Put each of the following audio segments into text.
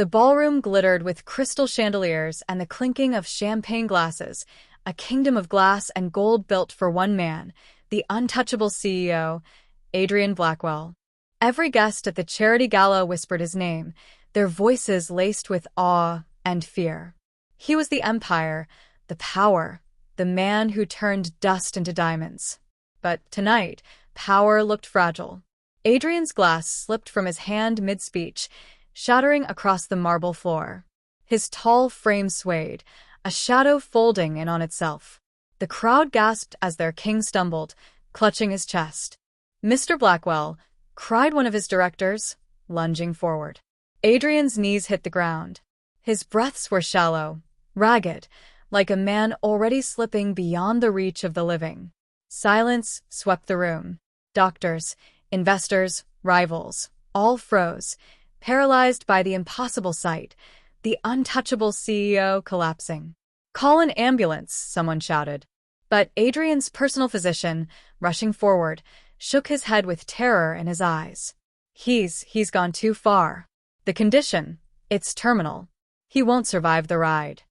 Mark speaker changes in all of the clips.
Speaker 1: The ballroom glittered with crystal chandeliers and the clinking of champagne glasses, a kingdom of glass and gold built for one man, the untouchable CEO, Adrian Blackwell. Every guest at the charity gala whispered his name, their voices laced with awe and fear. He was the empire, the power, the man who turned dust into diamonds. But tonight, power looked fragile. Adrian's glass slipped from his hand mid-speech, shattering across the marble floor. His tall frame swayed, a shadow folding in on itself. The crowd gasped as their king stumbled, clutching his chest. "Mr. Blackwell," cried one of his directors, lunging forward. Adrian's knees hit the ground. His breaths were shallow, ragged, like a man already slipping beyond the reach of the living. Silence swept the room. Doctors, investors, rivals, all froze, paralyzed by the impossible sight, the untouchable CEO collapsing. "Call an ambulance," someone shouted. But Adrian's personal physician, rushing forward, shook his head with terror in his eyes. He's gone too far. The condition, it's terminal. He won't survive the ride."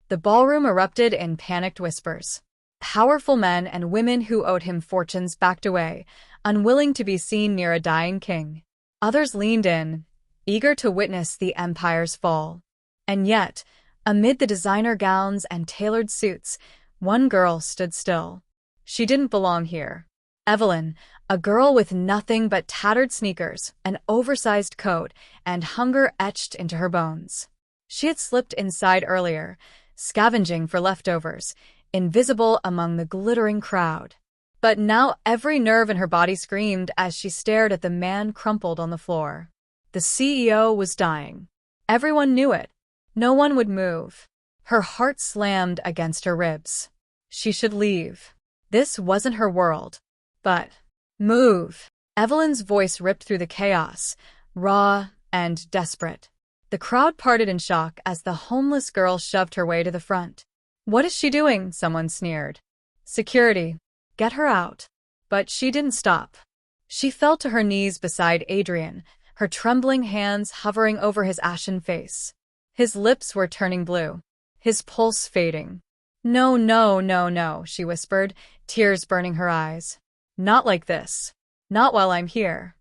Speaker 1: The ballroom erupted in panicked whispers. Powerful men and women who owed him fortunes backed away, unwilling to be seen near a dying king. Others leaned in, eager to witness the empire's fall. And yet, amid the designer gowns and tailored suits, one girl stood still. She didn't belong here. Evelyn, a girl with nothing but tattered sneakers, an oversized coat, and hunger etched into her bones. She had slipped inside earlier, scavenging for leftovers, invisible among the glittering crowd. But now every nerve in her body screamed as she stared at the man crumpled on the floor. The CEO was dying. Everyone knew it. No one would move. Her heart slammed against her ribs. She should leave. This wasn't her world. But move. Evelyn's voice ripped through the chaos, raw and desperate. The crowd parted in shock as the homeless girl shoved her way to the front. "What is she doing?" someone sneered. "Security. Get her out." But she didn't stop. She fell to her knees beside Adrian, her trembling hands hovering over his ashen face. His lips were turning blue, his pulse fading. "No, no, no, no," she whispered, tears burning her eyes. "Not like this. Not while I'm here."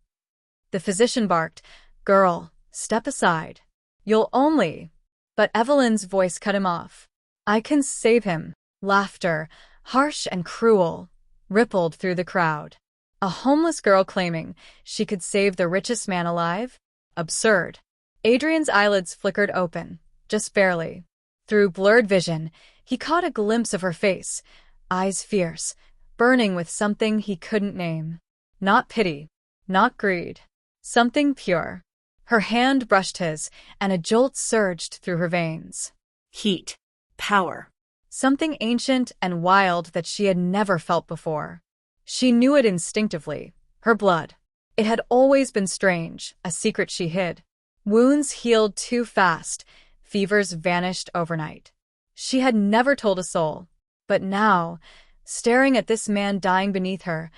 Speaker 1: The physician barked, "Girl, step aside. You'll only—" But Evelyn's voice cut him off. "I can save him." Laughter, harsh and cruel, rippled through the crowd. A homeless girl claiming she could save the richest man alive? Absurd. Adrian's eyelids flickered open, just barely. Through blurred vision, he caught a glimpse of her face, eyes fierce, burning with something he couldn't name. Not pity, not greed. Something pure. Her hand brushed his, and a jolt surged through her veins.
Speaker 2: Heat. Power.
Speaker 1: Something ancient and wild that she had never felt before. She knew it instinctively. Her blood. It had always been strange, a secret she hid. Wounds healed too fast, fevers vanished overnight. She had never told a soul. But now, staring at this man dying beneath her,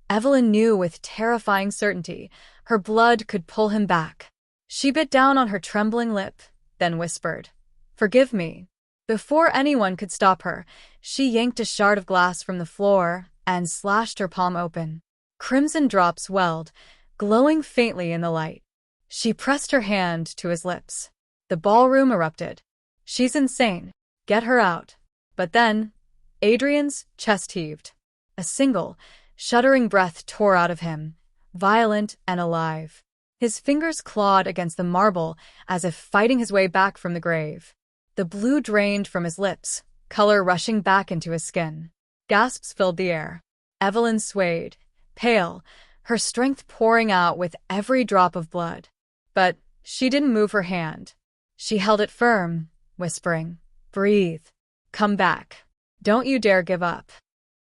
Speaker 1: Evelyn knew with terrifying certainty her blood could pull him back. She bit down on her trembling lip, then whispered, "Forgive me." Before anyone could stop her, she yanked a shard of glass from the floor and slashed her palm open. Crimson drops welled, glowing faintly in the light. She pressed her hand to his lips. The ballroom erupted. "She's insane. Get her out." But then, Adrian's chest heaved. A single, shuddering breath tore out of him, violent and alive. His fingers clawed against the marble as if fighting his way back from the grave. The blue drained from his lips, color rushing back into his skin. Gasps filled the air. Evelyn swayed, pale, her strength pouring out with every drop of blood. But she didn't move her hand. She held it firm, whispering, "Breathe. Come back. Don't you dare give up."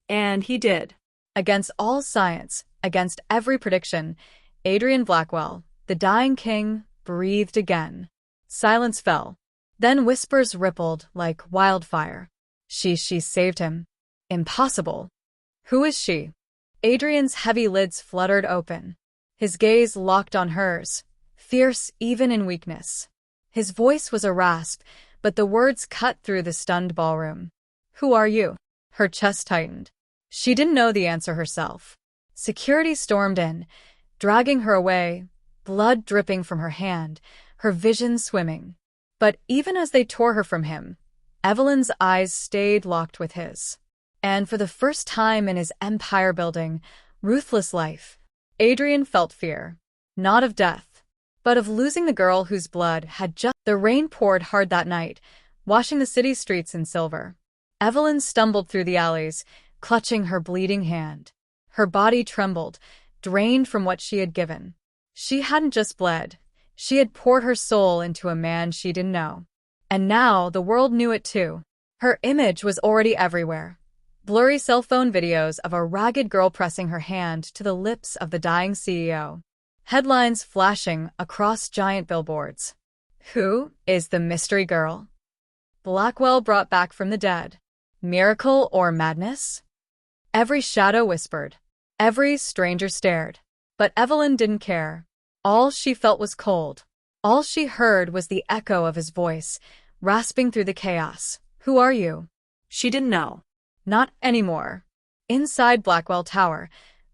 Speaker 2: And he did.
Speaker 1: Against all science, against every prediction, Adrian Blackwell, the dying king, breathed again. Silence fell. Then whispers rippled like wildfire. She saved him. Impossible. Who is she? Adrian's heavy lids fluttered open. His gaze locked on hers, fierce even in weakness. His voice was a rasp, but the words cut through the stunned ballroom. "Who are you?" Her chest tightened. She didn't know the answer herself. Security stormed in, dragging her away, blood dripping from her hand, her vision swimming. But even as they tore her from him, Evelyn's eyes stayed locked with his. And for the first time in his empire-building, ruthless life, Adrian felt fear, not of death, but of losing the girl whose blood had just— The rain poured hard that night, washing the city streets in silver. Evelyn stumbled through the alleys, clutching her bleeding hand. Her body trembled, drained from what she had given. She hadn't just bled. She had poured her soul into a man she didn't know. And now the world knew it too. Her image was already everywhere. Blurry cell phone videos of a ragged girl pressing her hand to the lips of the dying CEO. Headlines flashing across giant billboards. Who is the mystery girl? Blackwell brought back from the dead. Miracle or madness? Every shadow whispered. Every stranger stared. But Evelyn didn't care. All she felt was cold. All she heard was the echo of his voice, rasping through the chaos. Who are you?
Speaker 2: She didn't know.
Speaker 1: Not anymore. Inside Blackwell Tower,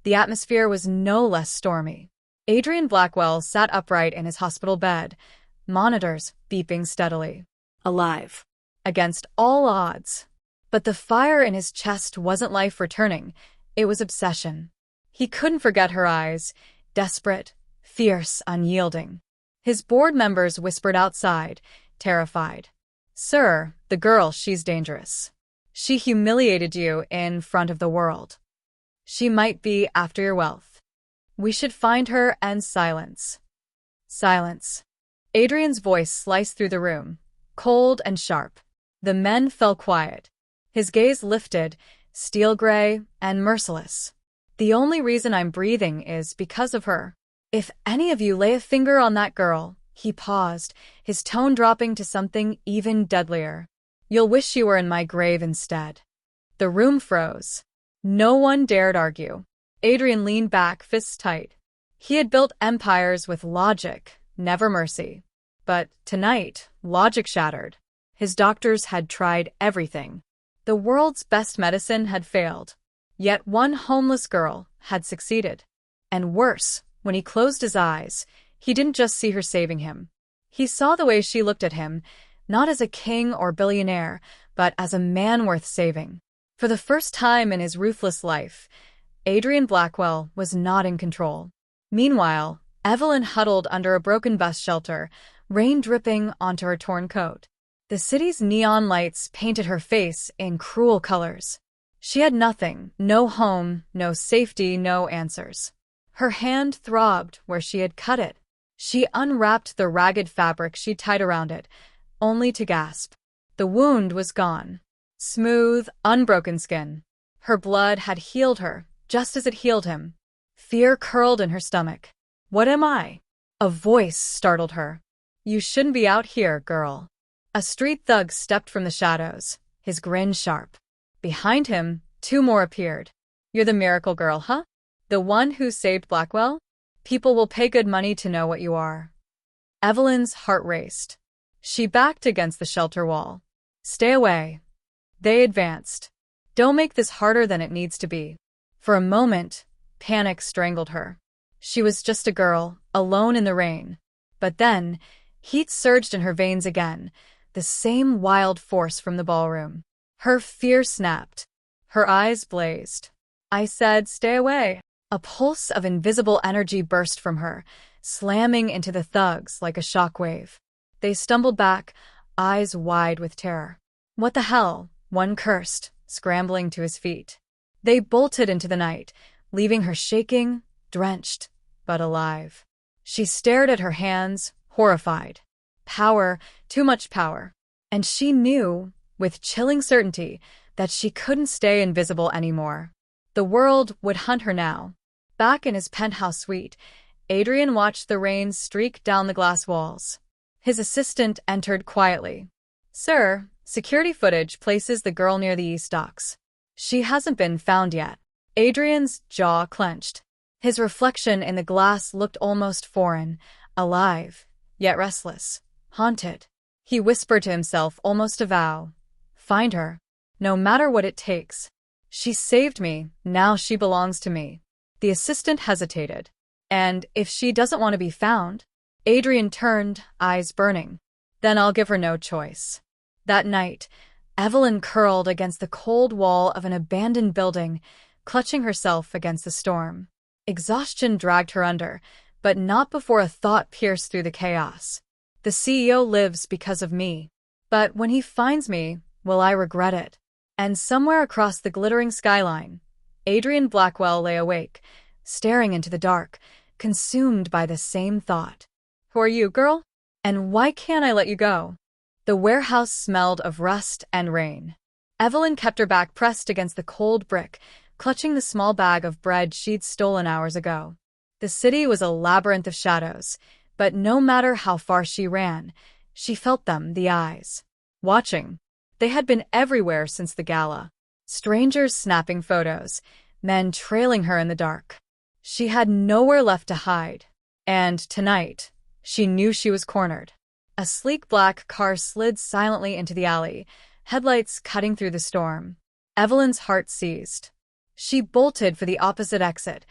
Speaker 1: the atmosphere was no less stormy. Adrian Blackwell sat upright in his hospital bed, monitors beeping steadily.
Speaker 2: Alive.
Speaker 1: Against all odds. But the fire in his chest wasn't life returning, it was obsession. He couldn't forget her eyes, desperate, fierce, unyielding. His board members whispered outside, terrified. "Sir, the girl, she's dangerous. She humiliated you in front of the world. She might be after your wealth. We should find her and silence." Silence. Adrian's voice sliced through the room, cold and sharp. The men fell quiet. His gaze lifted, steel gray and merciless. "The only reason I'm breathing is because of her. If any of you lay a finger on that girl," he paused, his tone dropping to something even deadlier, "you'll wish you were in my grave instead." The room froze. No one dared argue. Adrian leaned back, fists tight. He had built empires with logic, never mercy. But tonight, logic shattered. His doctors had tried everything. The world's best medicine had failed. Yet one homeless girl had succeeded. And worse, when he closed his eyes, he didn't just see her saving him. He saw the way she looked at him, not as a king or billionaire, but as a man worth saving. For the first time in his ruthless life, Adrian Blackwell was not in control. Meanwhile, Evelyn huddled under a broken bus shelter, rain dripping onto her torn coat. The city's neon lights painted her face in cruel colors. She had nothing, no home, no safety, no answers. Her hand throbbed where she had cut it. She unwrapped the ragged fabric she tied around it, only to gasp. The wound was gone. Smooth, unbroken skin. Her blood had healed her, just as it healed him. Fear curled in her stomach. "What am I?" A voice startled her. "You shouldn't be out here, girl." A street thug stepped from the shadows, his grin sharp. Behind him, two more appeared. "You're the miracle girl, huh? The one who saved Blackwell? People will pay good money to know what you are." Evelyn's heart raced. She backed against the shelter wall. "Stay away." They advanced. "Don't make this harder than it needs to be." For a moment, panic strangled her. She was just a girl, alone in the rain. But then, heat surged in her veins again, the same wild force from the ballroom. Her fear snapped. Her eyes blazed. "I said stay away." A pulse of invisible energy burst from her, slamming into the thugs like a shockwave. They stumbled back, eyes wide with terror. "What the hell?" one cursed, scrambling to his feet. They bolted into the night, leaving her shaking, drenched, but alive. She stared at her hands, horrified. Power, too much power. And she knew, with chilling certainty, that she couldn't stay invisible anymore. The world would hunt her now. Back in his penthouse suite, Adrian watched the rain streak down the glass walls. His assistant entered quietly. "Sir, security footage places the girl near the east docks. She hasn't been found yet." Adrian's jaw clenched. His reflection in the glass looked almost foreign, alive, yet restless. Haunted. He whispered to himself, almost a vow. Find her. No matter what it takes. She saved me, now she belongs to me. The assistant hesitated. And if she doesn't want to be found? Adrian turned, eyes burning. Then I'll give her no choice. That night, Evelyn curled against the cold wall of an abandoned building, clutching herself against the storm. Exhaustion dragged her under, but not before a thought pierced through the chaos. The CEO lives because of me. But when he finds me, will I regret it? And somewhere across the glittering skyline, Adrian Blackwell lay awake, staring into the dark, consumed by the same thought. Who are you, girl? And why can't I let you go? The warehouse smelled of rust and rain. Evelyn kept her back pressed against the cold brick, clutching the small bag of bread she'd stolen hours ago. The city was a labyrinth of shadows, but no matter how far she ran, she felt them, the eyes. Watching. They had been everywhere since the gala. Strangers snapping photos, men trailing her in the dark. She had nowhere left to hide. And tonight, she knew she was cornered. A sleek black car slid silently into the alley, headlights cutting through the storm. Evelyn's heart seized. She bolted for the opposite exit,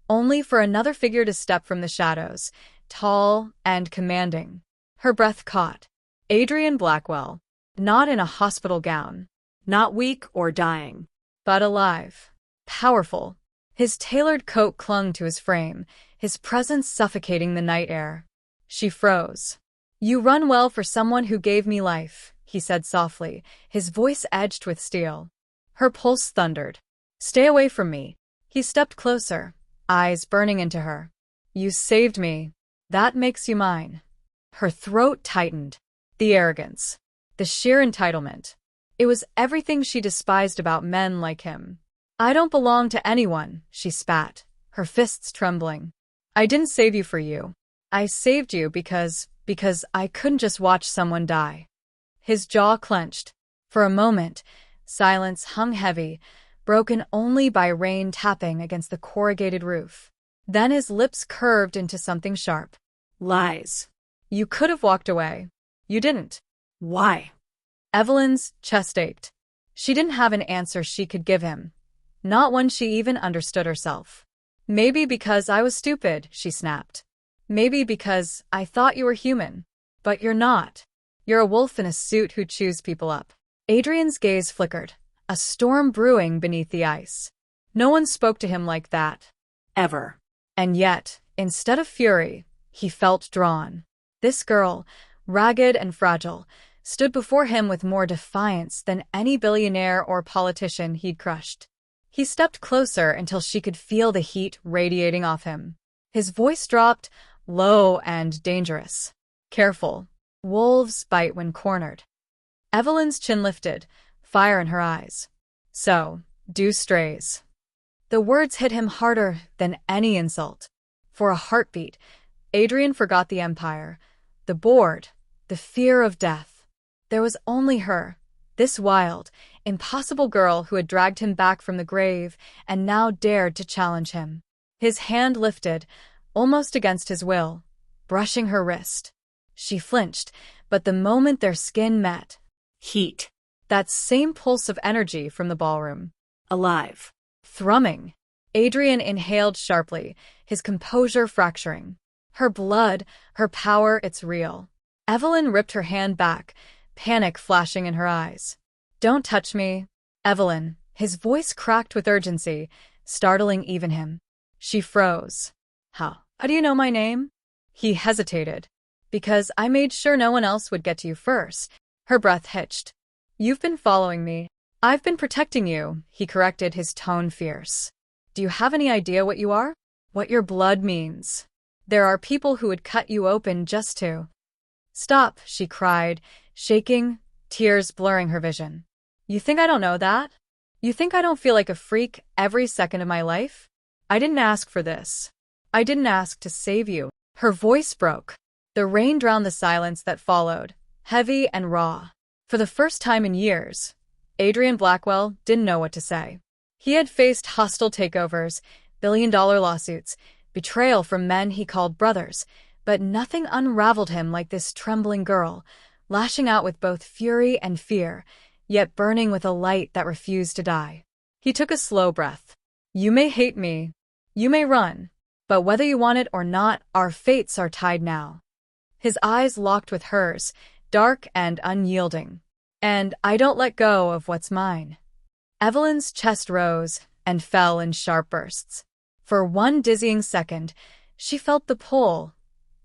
Speaker 1: only for another figure to step from the shadows, tall and commanding. Her breath caught. Adrian Blackwell, not in a hospital gown,
Speaker 2: Not weak or dying.
Speaker 1: but alive, powerful. His tailored coat clung to his frame, his presence suffocating the night air. She froze. You run well for someone who gave me life, he said softly, his voice edged with steel. Her pulse thundered. Stay away from me. He stepped closer, eyes burning into her. You saved me. That makes you mine. Her throat tightened. The arrogance. The sheer entitlement. It was everything she despised about men like him. I don't belong to anyone, she spat, her fists trembling. I didn't save you for you. I saved you because I couldn't just watch someone die. His jaw clenched. For a moment, silence hung heavy, broken only by rain tapping against the corrugated roof. Then his lips curved into something sharp.
Speaker 2: Lies.
Speaker 1: You could have walked away. You didn't.
Speaker 2: Why?
Speaker 1: Evelyn's chest ached. She didn't have an answer she could give him. Not one she even understood herself. Maybe because I was stupid, she snapped. Maybe because I thought you were human. But you're not. You're a wolf in a suit who chews people up. Adrian's gaze flickered, a storm brewing beneath the ice. No one spoke to him like that.
Speaker 2: Ever.
Speaker 1: And yet, instead of fury, he felt drawn. This girl, ragged and fragile, stood before him with more defiance than any billionaire or politician he'd crushed. He stepped closer until she could feel the heat radiating off him. His voice dropped, low and dangerous. Careful. Wolves bite when cornered. Evelyn's chin lifted, fire in her eyes. So, do strays. The words hit him harder than any insult. For a heartbeat, Adrian forgot the empire, the board, the fear of death. There was only her, this wild, impossible girl who had dragged him back from the grave and now dared to challenge him. His hand lifted, almost against his will, brushing her wrist. She flinched, but the moment their skin met,
Speaker 2: Heat.
Speaker 1: that same pulse of energy from the ballroom.
Speaker 2: Alive.
Speaker 1: Thrumming. Adrian inhaled sharply, his composure fracturing. Her blood, her power, it's real. Evelyn ripped her hand back, panic flashing in her eyes. Don't touch me, Evelyn. His voice cracked with urgency, startling even him. She froze. How do you know my name? He hesitated. Because I made sure no one else would get to you first. Her breath hitched. You've been following me. I've been protecting you, he corrected, his tone fierce. Do you have any idea what you are? What your blood means? There are people who would cut you open just to. Stop, she cried, shaking, tears blurring her vision. You think I don't know that? You think I don't feel like a freak every second of my life? I didn't ask for this. I didn't ask to save you. Her voice broke. The rain drowned the silence that followed, heavy and raw. For the first time in years, Adrian Blackwell didn't know what to say. He had faced hostile takeovers, billion-dollar lawsuits, betrayal from men he called brothers, but nothing unraveled him like this trembling girl, lashing out with both fury and fear, yet burning with a light that refused to die. He took a slow breath. You may hate me, you may run, but whether you want it or not, our fates are tied now. His eyes locked with hers, dark and unyielding. And I don't let go of what's mine. Evelyn's chest rose and fell in sharp bursts. For one dizzying second, she felt the pull,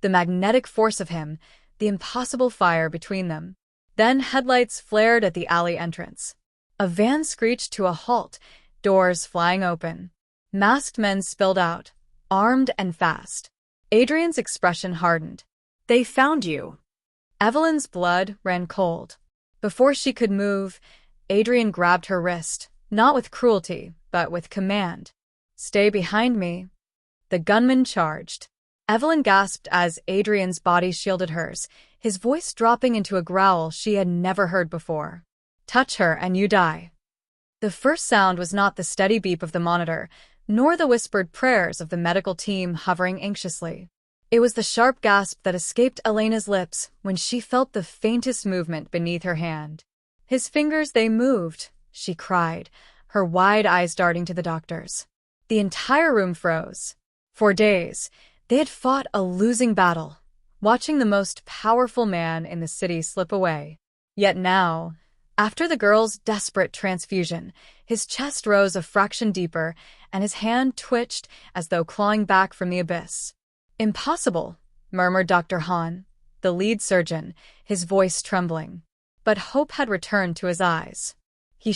Speaker 1: the magnetic force of him, the impossible fire between them. Then headlights flared at the alley entrance. A van screeched to a halt, doors flying open. Masked men spilled out, armed and fast. Adrian's expression hardened.
Speaker 2: They found you.
Speaker 1: Evelyn's blood ran cold. Before she could move, Adrian grabbed her wrist, not with cruelty, but with command. Stay behind me. The gunman charged. Evelyn gasped as Adrian's body shielded hers, his voice dropping into a growl she had never heard before. Touch her and you die. The first sound was not the steady beep of the monitor, nor the whispered prayers of the medical team hovering anxiously. It was the sharp gasp that escaped Elena's lips when she felt the faintest movement beneath her hand. His fingers, they moved, she cried, her wide eyes darting to the doctors. The entire room froze. For days, they had fought a losing battle, watching the most powerful man in the city slip away. Yet now, after the girl's desperate transfusion, his chest rose a fraction deeper and his hand twitched as though clawing back from the abyss. Impossible, murmured Dr. Hahn, the lead surgeon, his voice trembling. But hope had returned to his eyes. He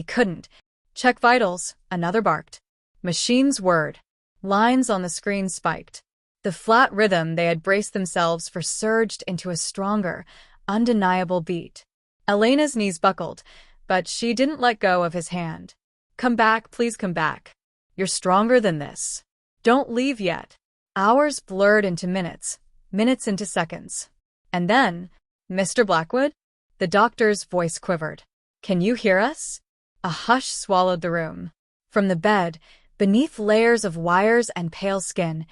Speaker 1: couldn't. Check vitals, another barked. Machine's word. Lines on the screen spiked. The flat rhythm they had braced themselves for surged into a stronger, undeniable beat. Elena's knees buckled, but she didn't let go of his hand. Come back, please come back. You're stronger than this. Don't leave yet. Hours blurred into minutes, minutes into seconds. And then, Mr. Blackwood? The doctor's voice quivered. Can you hear us? A hush swallowed the room. From the bed, beneath layers of wires and pale skin,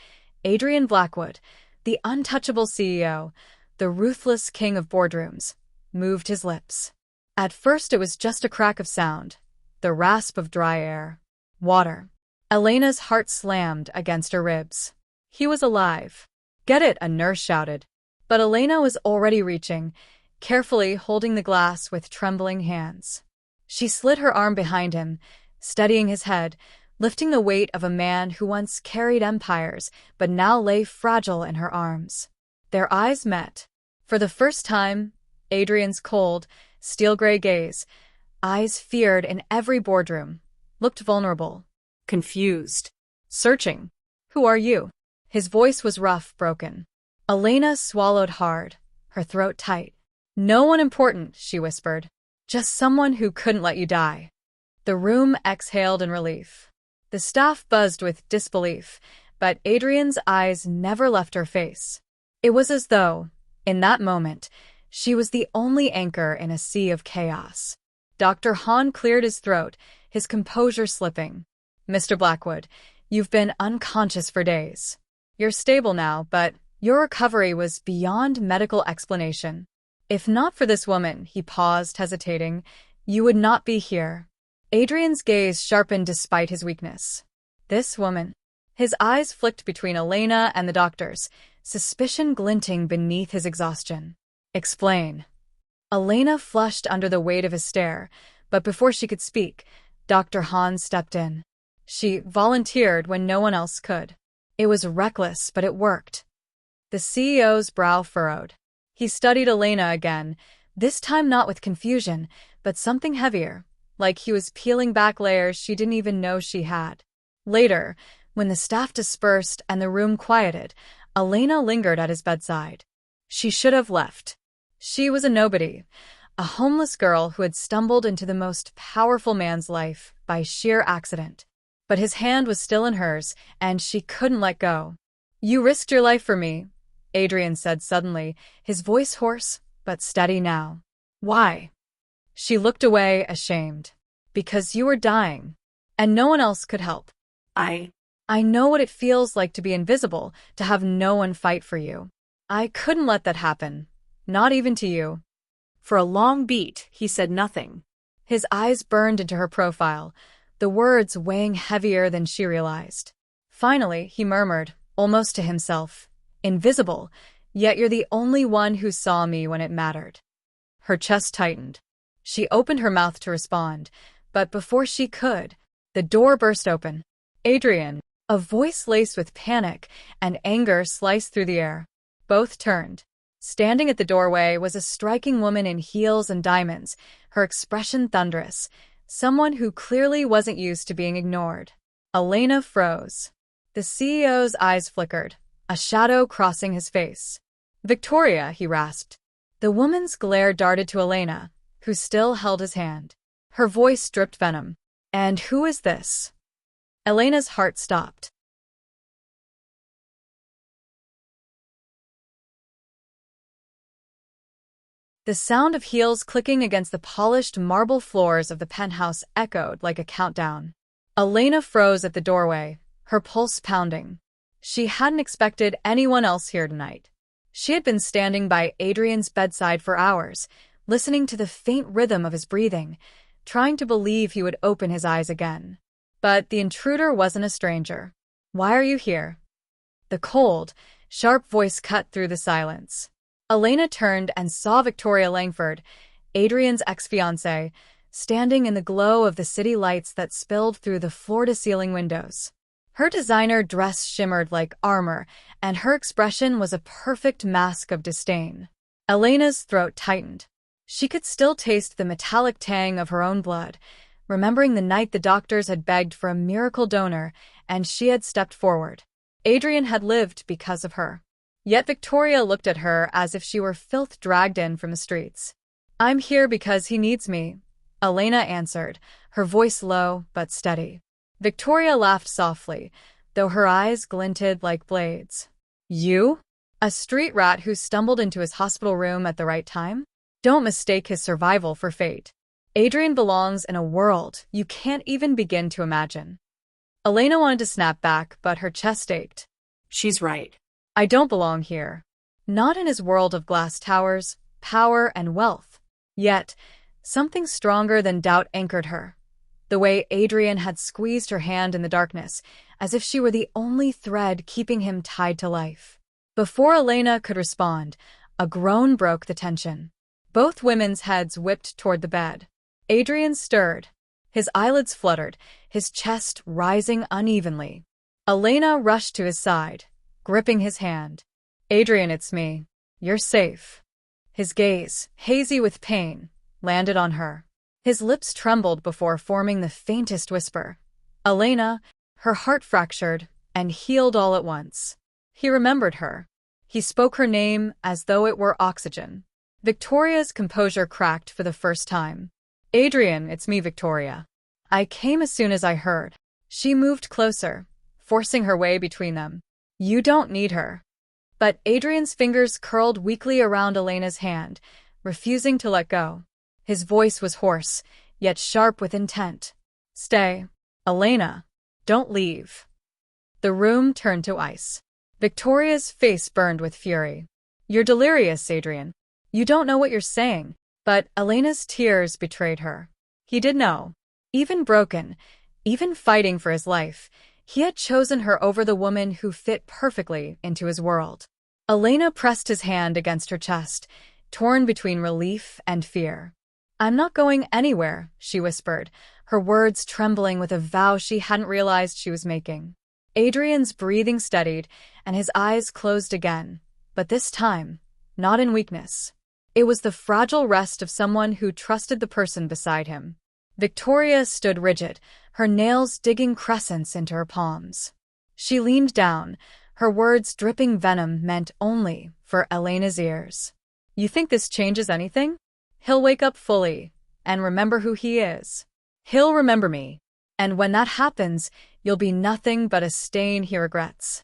Speaker 1: Adrian Blackwood, the untouchable CEO, the ruthless king of boardrooms, moved his lips. At first it was just a crack of sound, the rasp of dry air. Water. Elena's heart slammed against her ribs. He was alive. Get it, a nurse shouted. But Elena was already reaching, carefully holding the glass with trembling hands. She slid her arm behind him, steadying his head, lifting the weight of a man who once carried empires but now lay fragile in her arms. Their eyes met. For the first time, Adrian's cold, steel-gray gaze, eyes feared in every boardroom, looked vulnerable.
Speaker 2: Confused.
Speaker 1: Searching. Who are you? His voice was rough, broken. Elena swallowed hard, her throat tight. No one important, she whispered. Just someone who couldn't let you die. The room exhaled in relief. The staff buzzed with disbelief, but Adrian's eyes never left her face. It was as though, in that moment, she was the only anchor in a sea of chaos. Dr. Hahn cleared his throat, his composure slipping. Mr. Blackwood, you've been unconscious for days. You're stable now, but your recovery was beyond medical explanation. If not for this woman, he paused, hesitating, you would not be here. Adrian's gaze sharpened despite his weakness. This woman. His eyes flicked between Elena and the doctors, suspicion glinting beneath his exhaustion. Explain. Elena flushed under the weight of his stare, but before she could speak, Dr. Hahn stepped in. She volunteered when no one else could. It was reckless, but it worked. The CEO's brow furrowed. He studied Elena again, this time not with confusion, but something heavier, like he was peeling back layers she didn't even know she had. Later, when the staff dispersed and the room quieted, Elena lingered at his bedside. She should have left. She was a nobody, a homeless girl who had stumbled into the most powerful man's life by sheer accident. But his hand was still in hers, and she couldn't let go. You risked your life for me, Adrian said suddenly, his voice hoarse, but steady now. Why? She looked away, ashamed. Because you were dying, and no one else could help. I know what it feels like to be invisible, to have no one fight for you. I couldn't let that happen. Not even to you."
Speaker 2: For a long beat, he said nothing.
Speaker 1: His eyes burned into her profile, the words weighing heavier than she realized. Finally, he murmured, almost to himself, "Invisible, yet you're the only one who saw me when it mattered." Her chest tightened. She opened her mouth to respond, but before she could, the door burst open. "Adrian!" A voice laced with panic and anger sliced through the air. Both turned. Standing at the doorway was a striking woman in heels and diamonds, her expression thunderous, someone who clearly wasn't used to being ignored. Elena froze. The CEO's eyes flickered, a shadow crossing his face. "Victoria," he rasped. The woman's glare darted to Elena, who still held his hand. Her voice dripped venom. "And who is this?" Elena's heart stopped. The sound of heels clicking against the polished marble floors of the penthouse echoed like a countdown. Elena froze at the doorway, her pulse pounding. She hadn't expected anyone else here tonight. She had been standing by Adrian's bedside for hours, listening to the faint rhythm of his breathing, trying to believe he would open his eyes again. But the intruder wasn't a stranger. "Why are you here?" The cold, sharp voice cut through the silence. Elena turned and saw Victoria Langford, Adrian's ex-fiancée, standing in the glow of the city lights that spilled through the floor-to-ceiling windows. Her designer dress shimmered like armor, and her expression was a perfect mask of disdain. Elena's throat tightened. She could still taste the metallic tang of her own blood, remembering the night the doctors had begged for a miracle donor and she had stepped forward. Adrian had lived because of her. Yet Victoria looked at her as if she were filth dragged in from the streets. "I'm here because he needs me," Elena answered, her voice low but steady. Victoria laughed softly, though her eyes glinted like blades. "You? A street rat who stumbled into his hospital room at the right time? Don't mistake his survival for fate. Adrian belongs in a world you can't even begin to imagine." Elena wanted to snap back, but her chest ached.
Speaker 2: She's right.
Speaker 1: "I don't belong here. Not in his world of glass towers, power, and wealth." Yet, something stronger than doubt anchored her. The way Adrian had squeezed her hand in the darkness, as if she were the only thread keeping him tied to life. Before Elena could respond, a groan broke the tension. Both women's heads whipped toward the bed. Adrian stirred. His eyelids fluttered, his chest rising unevenly. Elena rushed to his side, gripping his hand. "Adrian, it's me. You're safe." His gaze, hazy with pain, landed on her. His lips trembled before forming the faintest whisper. "Elena," her heart fractured and healed all at once. He remembered her. He spoke her name as though it were oxygen. Victoria's composure cracked for the first time. "Adrian, it's me, Victoria. I came as soon as I heard." She moved closer, forcing her way between them. "You don't need her." But Adrian's fingers curled weakly around Elena's hand, refusing to let go. His voice was hoarse, yet sharp with intent. "Stay. Elena, don't leave." The room turned to ice. Victoria's face burned with fury. "You're delirious, Adrian. You don't know what you're saying." But Elena's tears betrayed her. He did know. Even broken, even fighting for his life, he had chosen her over the woman who fit perfectly into his world. Elena pressed his hand against her chest, torn between relief and fear. "I'm not going anywhere," she whispered, her words trembling with a vow she hadn't realized she was making. Adrian's breathing steadied, and his eyes closed again, but this time, not in weakness. It was the fragile rest of someone who trusted the person beside him. Victoria stood rigid, her nails digging crescents into her palms. She leaned down, her words dripping venom meant only for Elena's ears. "You think this changes anything? He'll wake up fully and remember who he is. He'll remember me. And when that happens, you'll be nothing but a stain he regrets."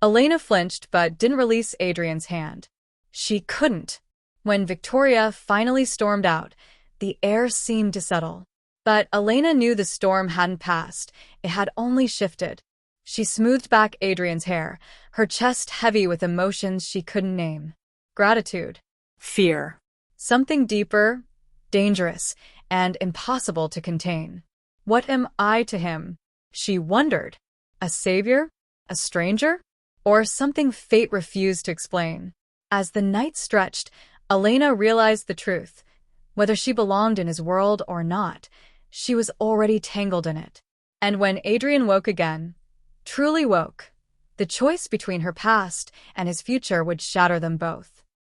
Speaker 1: Elena flinched but didn't release Adrian's hand. She couldn't. When Victoria finally stormed out, the air seemed to settle. But Elena knew the storm hadn't passed, it had only shifted. She smoothed back Adrian's hair, her chest heavy with emotions she couldn't name. Gratitude.
Speaker 2: Fear.
Speaker 1: Something deeper, dangerous, and impossible to contain. What am I to him? She wondered. A savior? A stranger? Or something fate refused to explain? As the night stretched, Elena realized the truth. Whether she belonged in his world or not, she was already tangled in it. And when Adrian woke again, truly woke, the choice between her past and his future would shatter them both.